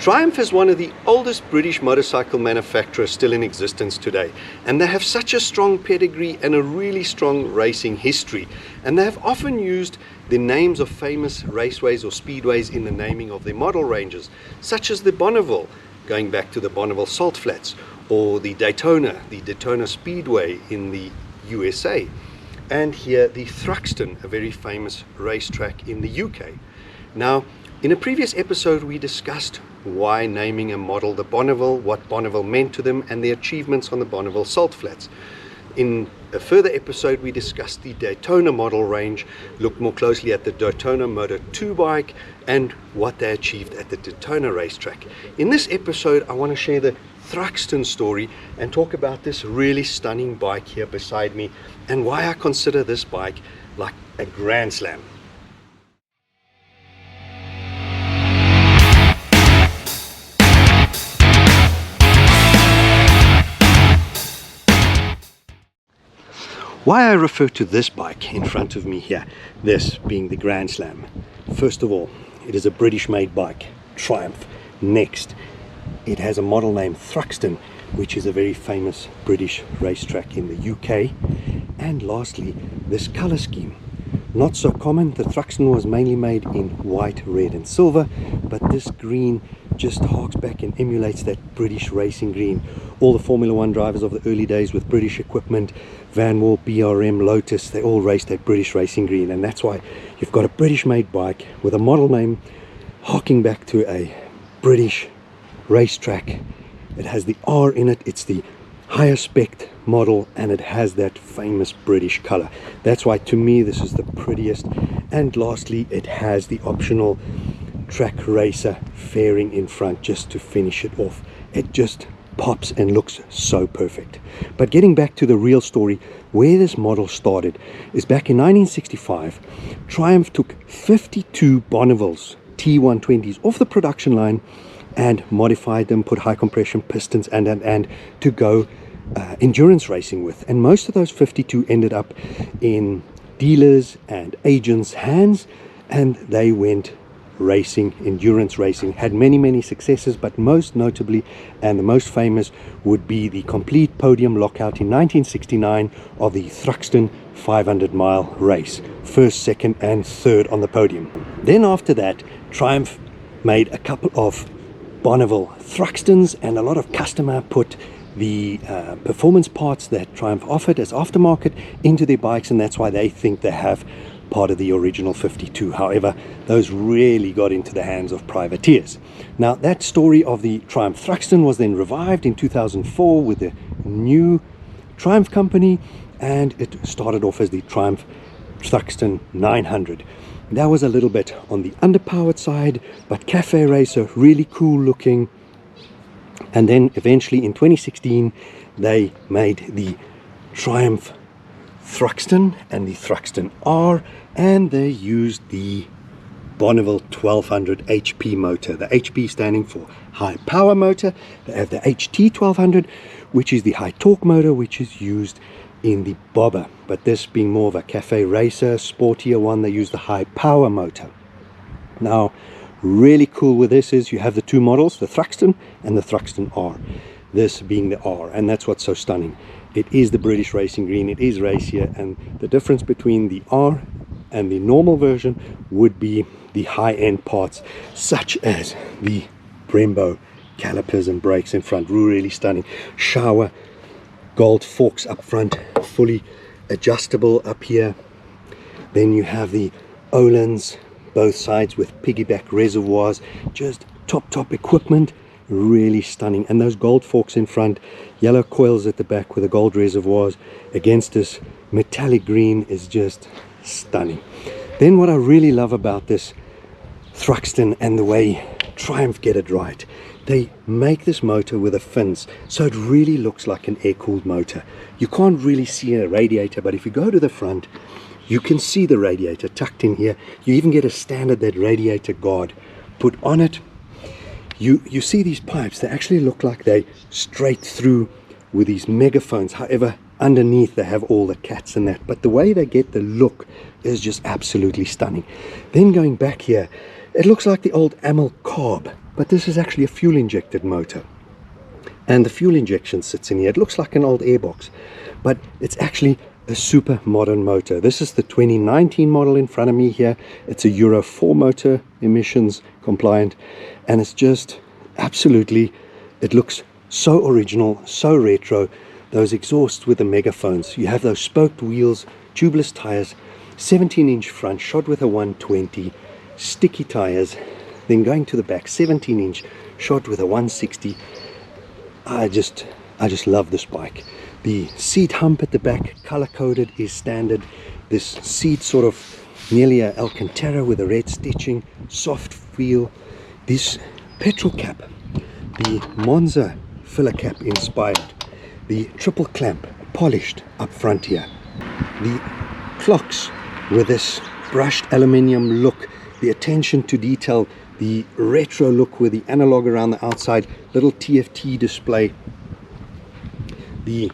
Triumph is one of the oldest British motorcycle manufacturers still in existence today, and they have such a strong pedigree and a really strong racing history, and they have often used the names of famous raceways or speedways in the naming of their model ranges, such as the Bonneville, going back to the Bonneville Salt Flats, or the Daytona Speedway in the USA, and here the Thruxton, a very famous racetrack in the UK. Now, in a previous episode we discussed why naming a model the Bonneville, what Bonneville meant to them, and the achievements on the Bonneville Salt Flats. In a further episode we discussed the Daytona model range, looked more closely at the Daytona Motor 2 bike and what they achieved at the Daytona racetrack. In this episode I want to share the Thruxton story and talk about this really stunning bike here beside me and why I consider this bike like a grand slam. Why I refer to this bike in front of me here, this being the Grand Slam. First of all, it is a British made bike, Triumph. Next, it has a model named Thruxton, which is a very famous British racetrack in the UK. And lastly, this color scheme. Not so common. The Thruxton was mainly made in white, red and silver, but this green just harks back and emulates that British racing green. All the Formula One drivers of the early days with British equipment, Van Wall, BRM, Lotus, they all raced that British racing green, and that's why you've got a British made bike with a model name harking back to a British racetrack. It has the R in it, it's the higher spec model, and it has that famous British color. That's why to me this is the prettiest. And lastly, it has the optional track racer fairing in front just to finish it off. It just pops and looks so perfect. But getting back to the real story, where this model started is back in 1965. Triumph took 52 Bonnevilles T120s off the production line and modified them, put high compression pistons and to go endurance racing with, and most of those 52 ended up in dealers and agents' hands, and they went racing, endurance racing, had many successes, but most notably and the most famous would be the complete podium lockout in 1969 of the Thruxton 500-mile race, first, second and third on the podium. Then after that, Triumph made a couple of Bonneville Thruxtons, and a lot of customer put the performance parts that Triumph offered as aftermarket into their bikes, and that's why they think they have part of the original 52. However, those really got into the hands of privateers. Now, that story of the Triumph Thruxton was then revived in 2004 with the new Triumph company, and it started off as the Triumph Thruxton 900. That was a little bit on the underpowered side, but cafe racer, really cool looking. And then eventually in 2016 they made the Triumph Thruxton and the Thruxton R, and they used the Bonneville 1200 HP motor, the HP standing for high power motor. They have the HT 1200, which is the high torque motor, which is used in the bobber, but this being more of a cafe racer, sportier one, they use the high power motor. Now, really cool with this is you have the two models, the Thruxton and the Thruxton R, this being the R, and that's what's so stunning. It is the British racing green, it is racier, and the difference between the R and the normal version would be the high-end parts, such as the Brembo calipers and brakes in front, really stunning. Shower gold forks up front, fully adjustable up here. Then you have the Öhlins, both sides with piggyback reservoirs, just top equipment, really stunning. And those gold forks in front, yellow coils at the back with the gold reservoirs against this metallic green is just stunning. Then what I really love about this Thruxton and the way Triumph get it right, they make this motor with a fins, so it really looks like an air-cooled motor. You can't really see a radiator, but if you go to the front, you can see the radiator tucked in here. You even get a standard that radiator guard put on it. You see these pipes, they actually look like they straight through with these megaphones. However, underneath they have all the cats and that, but the way they get the look is just absolutely stunning. Then going back here, it looks like the old Amel carb but this is actually a fuel injected motor. And the fuel injection sits in here. It looks like an old airbox, but it's actually a super modern motor. This is the 2019 model in front of me here. It's a Euro 4 motor, emissions compliant, and it's just absolutely, it looks so original, so retro. Those exhausts with the megaphones, you have those spoked wheels, tubeless tires, 17-inch front, shod with a 120, sticky tires, then going to the back, 17-inch, shod with a 160. I just love this bike. The seat hump at the back, color coded, is standard. This seat sort of nearly a Alcantara with a red stitching, soft feel. This petrol cap, the Monza filler cap inspired, the triple clamp polished up front here, the clocks with this brushed aluminium look, the attention to detail, the retro look with the analog around the outside, little TFT display, the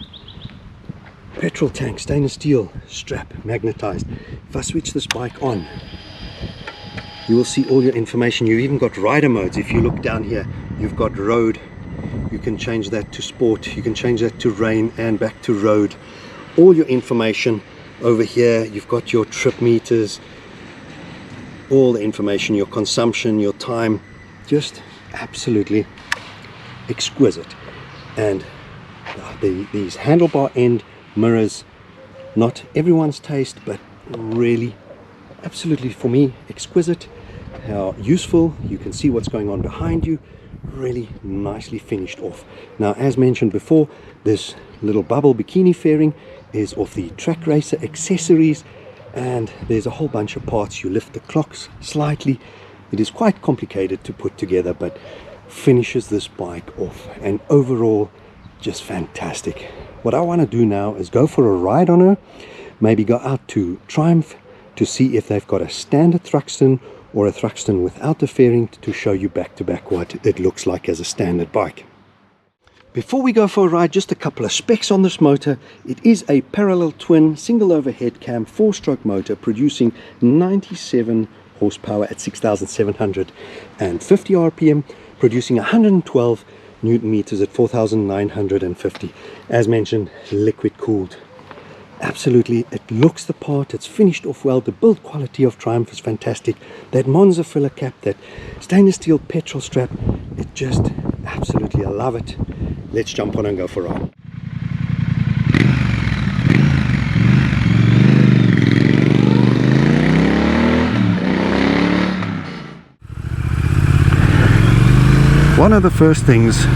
petrol tank stainless steel strap magnetized. If I switch this bike on, you will see all your information. You've even got rider modes. If you look down here, you've got road, you can change that to sport, you can change that to rain and back to road. All your information over here. You've got your trip meters, all the information, your consumption, your time, just absolutely exquisite. And these handlebar end mirrors, not everyone's taste, but really absolutely, for me, exquisite. How useful, you can see what's going on behind you, really nicely finished off. Now, as mentioned before, this little bubble bikini fairing is off the Track Racer accessories, and there's a whole bunch of parts. You lift the clocks slightly. It is quite complicated to put together, but finishes this bike off, and overall just fantastic. What I want to do now is go for a ride on her, maybe go out to Triumph to see if they've got a standard Thruxton or a Thruxton without the fairing, to show you back to back what it looks like as a standard bike. Before we go for a ride, just a couple of specs on this motor. It is a parallel twin single overhead cam 4-stroke motor producing 97 horsepower at 6,750 RPM, producing 112 Newton meters at 4,950. As mentioned, liquid cooled. Absolutely, it looks the part, it's finished off well. The build quality of Triumph is fantastic. That Monza filler cap, that stainless steel petrol strap, it just absolutely, I love it. Let's jump on and go for a ride. One of the first things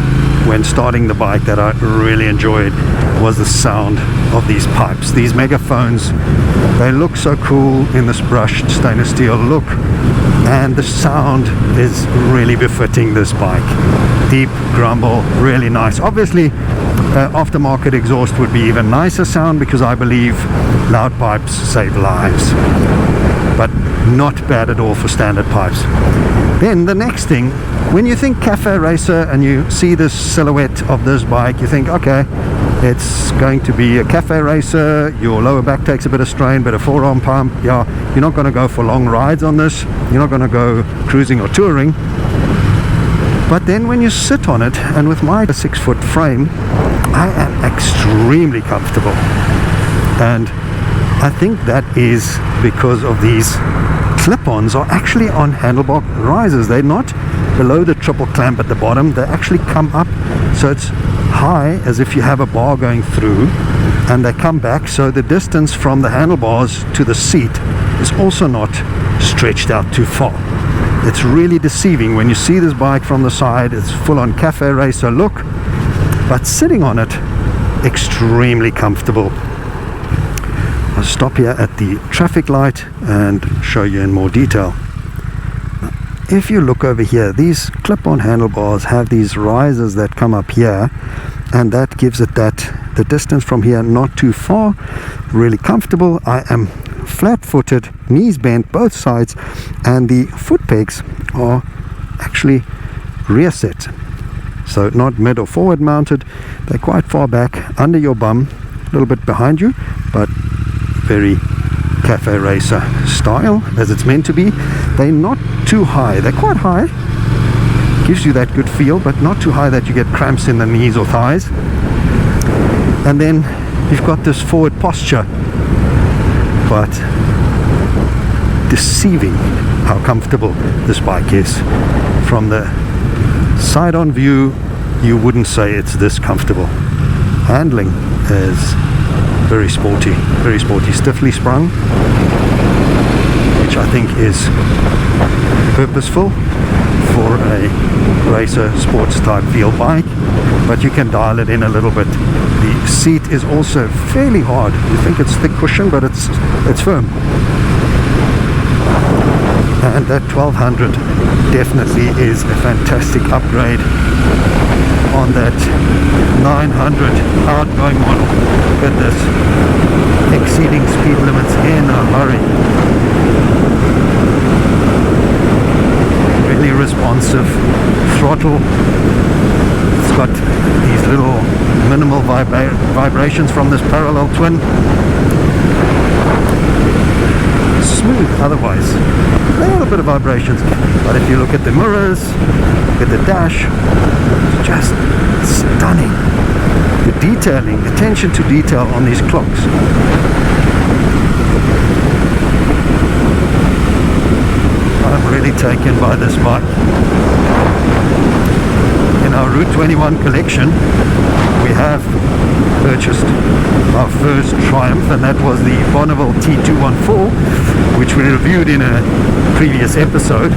when starting the bike that I really enjoyed was the sound of these pipes, these megaphones. They look so cool in this brushed stainless steel look, and the sound is really befitting this bike. Deep grumble, really nice. Obviously aftermarket exhaust would be even nicer sound, because I believe loud pipes save lives, but not bad at all for standard pipes. Then the next thing, when you think cafe racer and you see this silhouette of this bike, you think, okay, it's going to be a cafe racer, your lower back takes a bit of strain, but a forearm pump, yeah, you're not going to go for long rides on this, you're not going to go cruising or touring. But then when you sit on it, and with my 6-foot frame, I am extremely comfortable. And I think that is because of these clip-ons are actually on handlebar risers. They're not below the triple clamp at the bottom, they actually come up, so it's high as if you have a bar going through, and they come back, so the distance from the handlebars to the seat is also not stretched out too far. It's really deceiving when you see this bike from the side. It's full on cafe racer look, but sitting on it, extremely comfortable. I'll stop here at the traffic light and show you in more detail. If you look over here, these clip-on handlebars have these risers that come up here, and that gives it the distance from here not too far, really comfortable. I am flat-footed, knees bent both sides, and the foot pegs are actually rear set, so not mid or forward mounted. They're quite far back under your bum, a little bit behind you, but very cafe racer style as it's meant to be. They're not too high, they're quite high, gives you that good feel, but not too high that you get cramps in the knees or thighs. And then you've got this forward posture, but deceiving how comfortable this bike is. From the side-on view, you wouldn't say it's this comfortable. Handling is very sporty, stiffly sprung, which I think is purposeful for a racer sports type feel bike, but you can dial it in a little bit. The seat is also fairly hard. You think it's thick cushion, but it's firm. And that 1200 definitely is a fantastic upgrade on that 900 outgoing model. Look at this, exceeding speed limits in a hurry. Really responsive throttle. It's got these little minimal vibrations from this parallel twin. Smooth otherwise, a little bit of vibrations, but if you look at the mirrors, look at the dash, it's just stunning. The detailing, attention to detail on these clocks. I'm really taken by this bike. In our Route 21 collection, we have purchased our first Triumph, and that was the Bonneville T214, which we reviewed in a previous episode.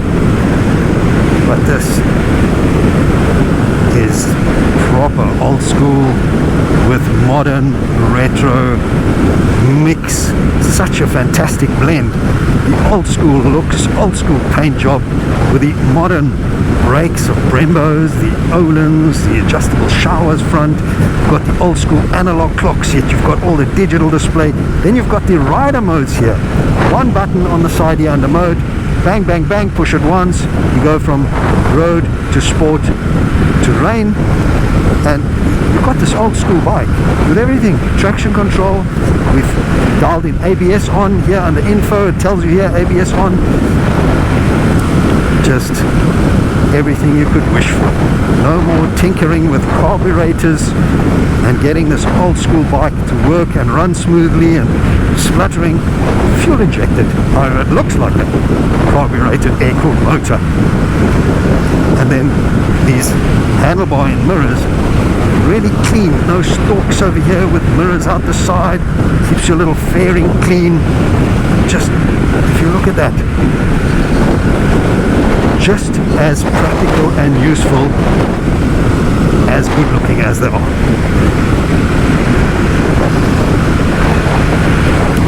But this is proper old school with modern retro mix. Such a fantastic blend. The old school looks, old school paint job with the modern brakes of Brembos, the Olins, the adjustable showers front. You've got the old school analog clocks, yet you've got all the digital display. Then you've got the rider modes here. One button on the side here under mode. Bang, bang, bang, push it once. You go from road to sport to rain. And you've got this old school bike with everything. Traction control. We've dialed in ABS on here under info. It tells you here ABS on. Just everything you could wish for. No more tinkering with carburetors and getting this old school bike to work and run smoothly and spluttering. Fuel injected. However, it looks like a carbureted air-cooled motor. And then these handlebar and mirrors, really clean. No stalks over here with mirrors out the side. Keeps your little fairing clean. Just, if you look at that, just as practical and useful as good looking as they are.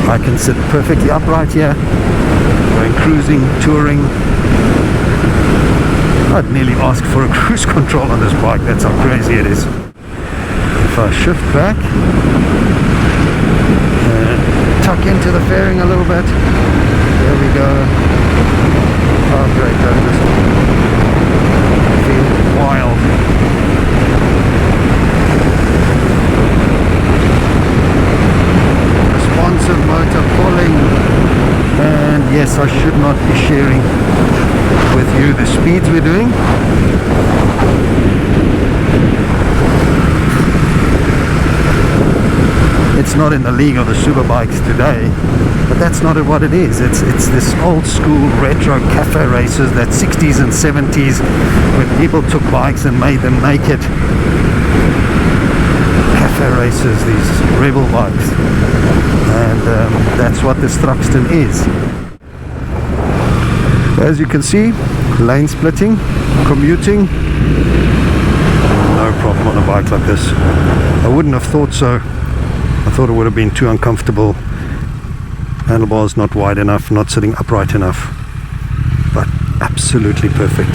I can sit perfectly upright here, going cruising, touring. I'd nearly ask for a cruise control on this bike, that's how crazy it is. If I shift back and tuck into the fairing a little bit, there we go. Oh great, doesn't this feel wild? Responsive motor pulling, and yes, I should not be sharing with you the speeds we're doing. It's not in the league of the super bikes today, but that's not what it is. It's this old school retro cafe races, that 60s and 70s when people took bikes and made them naked. Cafe races, these rebel bikes, and that's what this Thruxton is. As you can see, lane splitting, commuting, no problem on a bike like this. I wouldn't have thought so. I thought it would have been too uncomfortable. Handlebars not wide enough, not sitting upright enough, but absolutely perfect.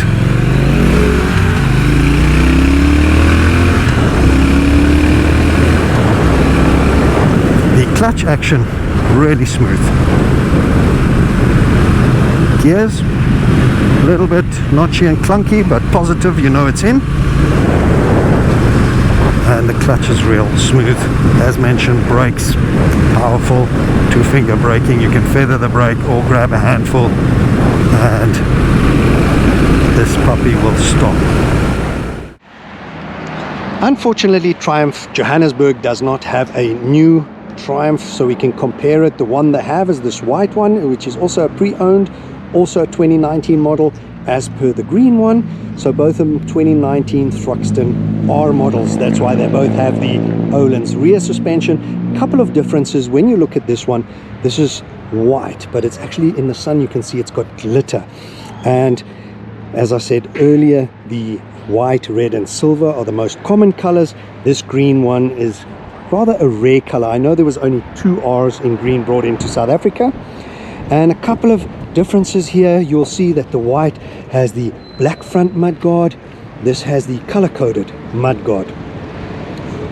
The clutch action, really smooth. Gears, a little bit notchy and clunky, but positive, you know it's in. And the clutch is real smooth. As mentioned, brakes powerful, 2-finger braking. You can feather the brake or grab a handful, and this puppy will stop. Unfortunately, Triumph Johannesburg does not have a new Triumph, so we can compare it. The one they have is this white one, which is also a pre-owned, also a 2019 model as per the green one. So both of them 2019 Thruxton R models. That's why they both have the Öhlins rear suspension. A couple of differences. When you look at this one, this is white, but it's actually in the sun you can see it's got glitter. And as I said earlier, the white, red and silver are the most common colors. This green one is rather a rare color. I know there was only 2 R's in green brought into South Africa. And a couple of differences here. You'll see that the white has the black front mudguard. This has the color-coded mudguard.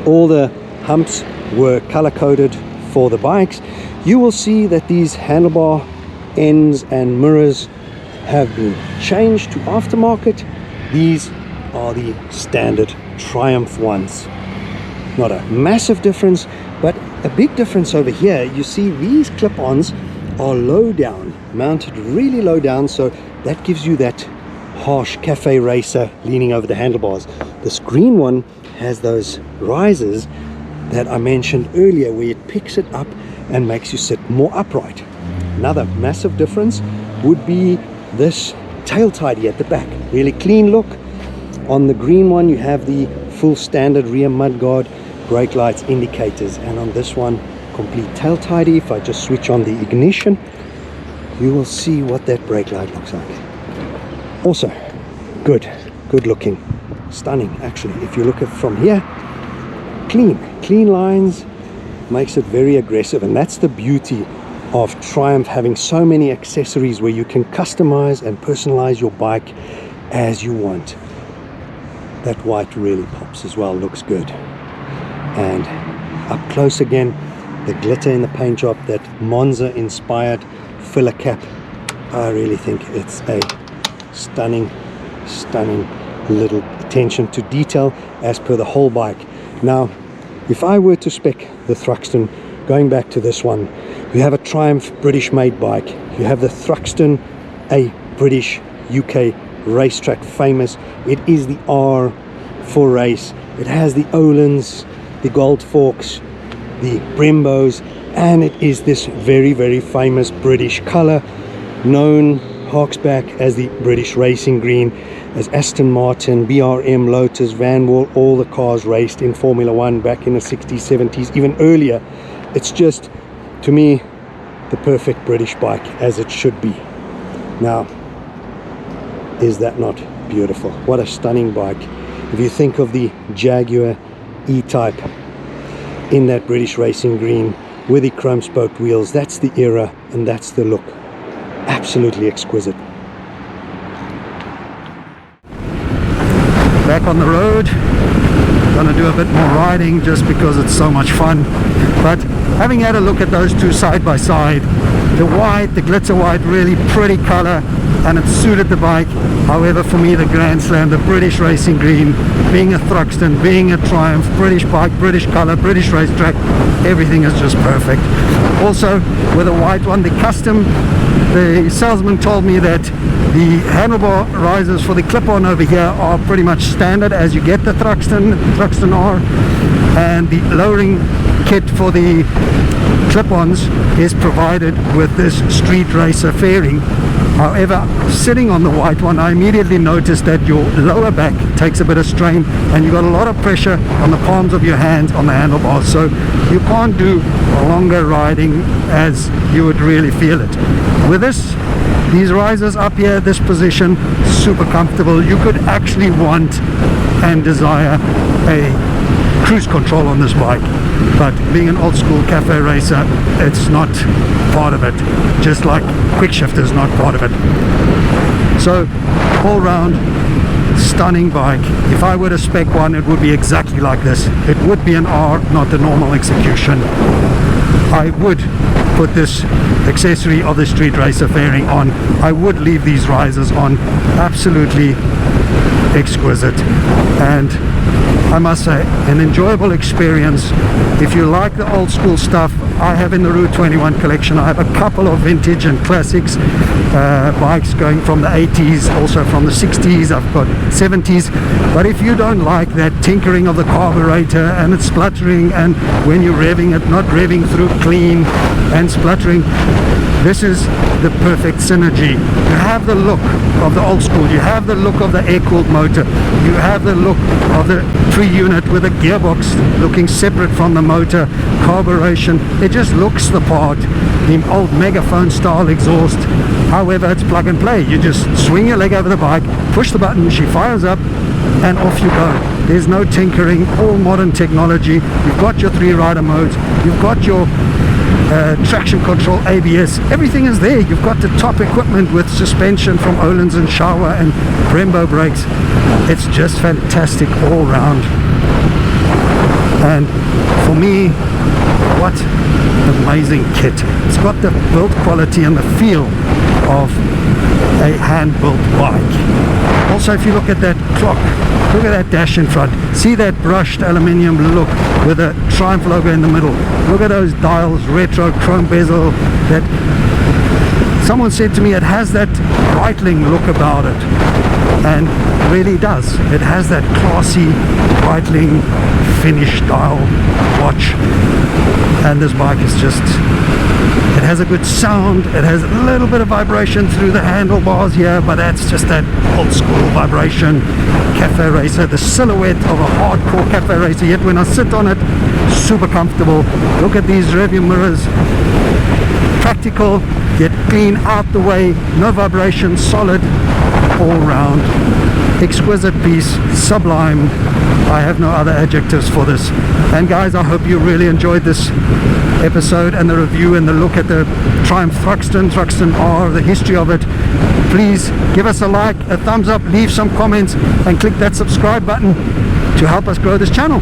All the humps were color-coded for the bikes. You will see that these handlebar ends and mirrors have been changed to aftermarket. These are the standard Triumph ones. Not a massive difference, but a big difference over here. You see these clip-ons are low down, mounted really low down, so that gives you that harsh cafe racer leaning over the handlebars. This green one has those risers that I mentioned earlier, where it picks it up and makes you sit more upright. Another massive difference would be this tail tidy at the back. Really clean look. On the green one you have the full standard rear mudguard, brake lights, indicators, and on this one complete tail tidy. If I just switch on the ignition, you will see what that brake light looks like. Also good looking, stunning actually. If you look at from here, clean lines, makes it very aggressive. And that's the beauty of Triumph having so many accessories where you can customize and personalize your bike as you want. That white really pops as well, looks good. And up close again, the glitter in the paint job, that Monza inspired filler cap. I really think it's a stunning little attention to detail as per the whole bike. Now if I were to spec the Thruxton, going back to this one, you have a Triumph British made bike, you have the Thruxton, a British UK racetrack famous. It is the R for race. It has the Öhlins, the Gold Forks, the Brembos, and it is this very famous British color, known harks back as the British racing green, as Aston Martin, BRM, Lotus, Van Wall, all the cars raced in Formula One back in the 60s, 70s, even earlier. It's just, to me, the perfect British bike, as it should be. Now, is that not beautiful? What a stunning bike. If you think of the Jaguar E-Type in that British racing green with the chrome spoked wheels, that's the era and that's the look. Absolutely exquisite. Back on the road, gonna do a bit more riding just because it's so much fun. But having had a look at those two side by side, the white, the glitter white, really pretty color, and it suited the bike. However, for me, the Grand Slam, the British racing green, being a Thruxton, being a Triumph, British bike, British color, British racetrack, everything is just perfect. Also, with the white one, the custom, the salesman told me that the handlebar risers for the clip-on over here are pretty much standard as you get the Thruxton R, and the lowering kit for the clip-ons is provided with this street racer fairing. However, sitting on the white one, I immediately noticed that your lower back takes a bit of strain and you got a lot of pressure on the palms of your hands on the handlebars, so you can't do longer riding as you would really feel it. With these risers up here, this position, super comfortable. You could actually want and desire a cruise control on this bike, but being an old school cafe racer, it's not part of it, just like quick shift is not part of it. So all round, stunning bike. If I were to spec one, it would be exactly like this. It would be an R, not the normal execution. I would put this accessory of the street racer fairing on. I would leave these risers on. Absolutely exquisite, and I must say, an enjoyable experience. If you like the old school stuff, I have in the Route 21 collection. I have a couple of vintage and classics bikes going from the 80s, also from the 60s. I've got 70s. But if you don't like that tinkering of the carburetor and it's spluttering, and when you're revving it, not revving through clean and spluttering, this is the perfect synergy. You have the look of the old school, you have the look of the air-cooled motor, you have the look of the 3-unit with a gearbox looking separate from the motor, carburation, it just looks the part. The old megaphone style exhaust, however, it's plug and play. You just swing your leg over the bike, push the button, she fires up, and off you go. There's no tinkering, all modern technology. You've got your 3-rider modes, you've got your traction control, ABS, everything is there. You've got the top equipment with suspension from Öhlins and Shower and Brembo brakes. It's just fantastic all round. And for me, what amazing kit. It's got the build quality and the feel of a hand-built bike. Also, if you look at that clock, look at that dash in front, see that brushed aluminium look with a Triumph logo in the middle. Look at those dials, retro chrome bezel. That someone said to me, it has that Breitling look about it, and really does. It has that classy Breitling finish style watch, and this bike is just, it has a good sound. It has a little bit of vibration through the handlebars here, but that's just that old school vibration. Cafe racer, the silhouette of a hardcore cafe racer, yet when I sit on it, super comfortable. Look at these rearview mirrors, practical yet clean, out the way, no vibration, solid all round, exquisite piece, sublime. I have no other adjectives for this. And guys, I hope you really enjoyed this episode and the review and the look at the Triumph Thruxton, Thruxton R, the history of it. Please give us a like, a thumbs up, leave some comments, and click that subscribe button to help us grow this channel.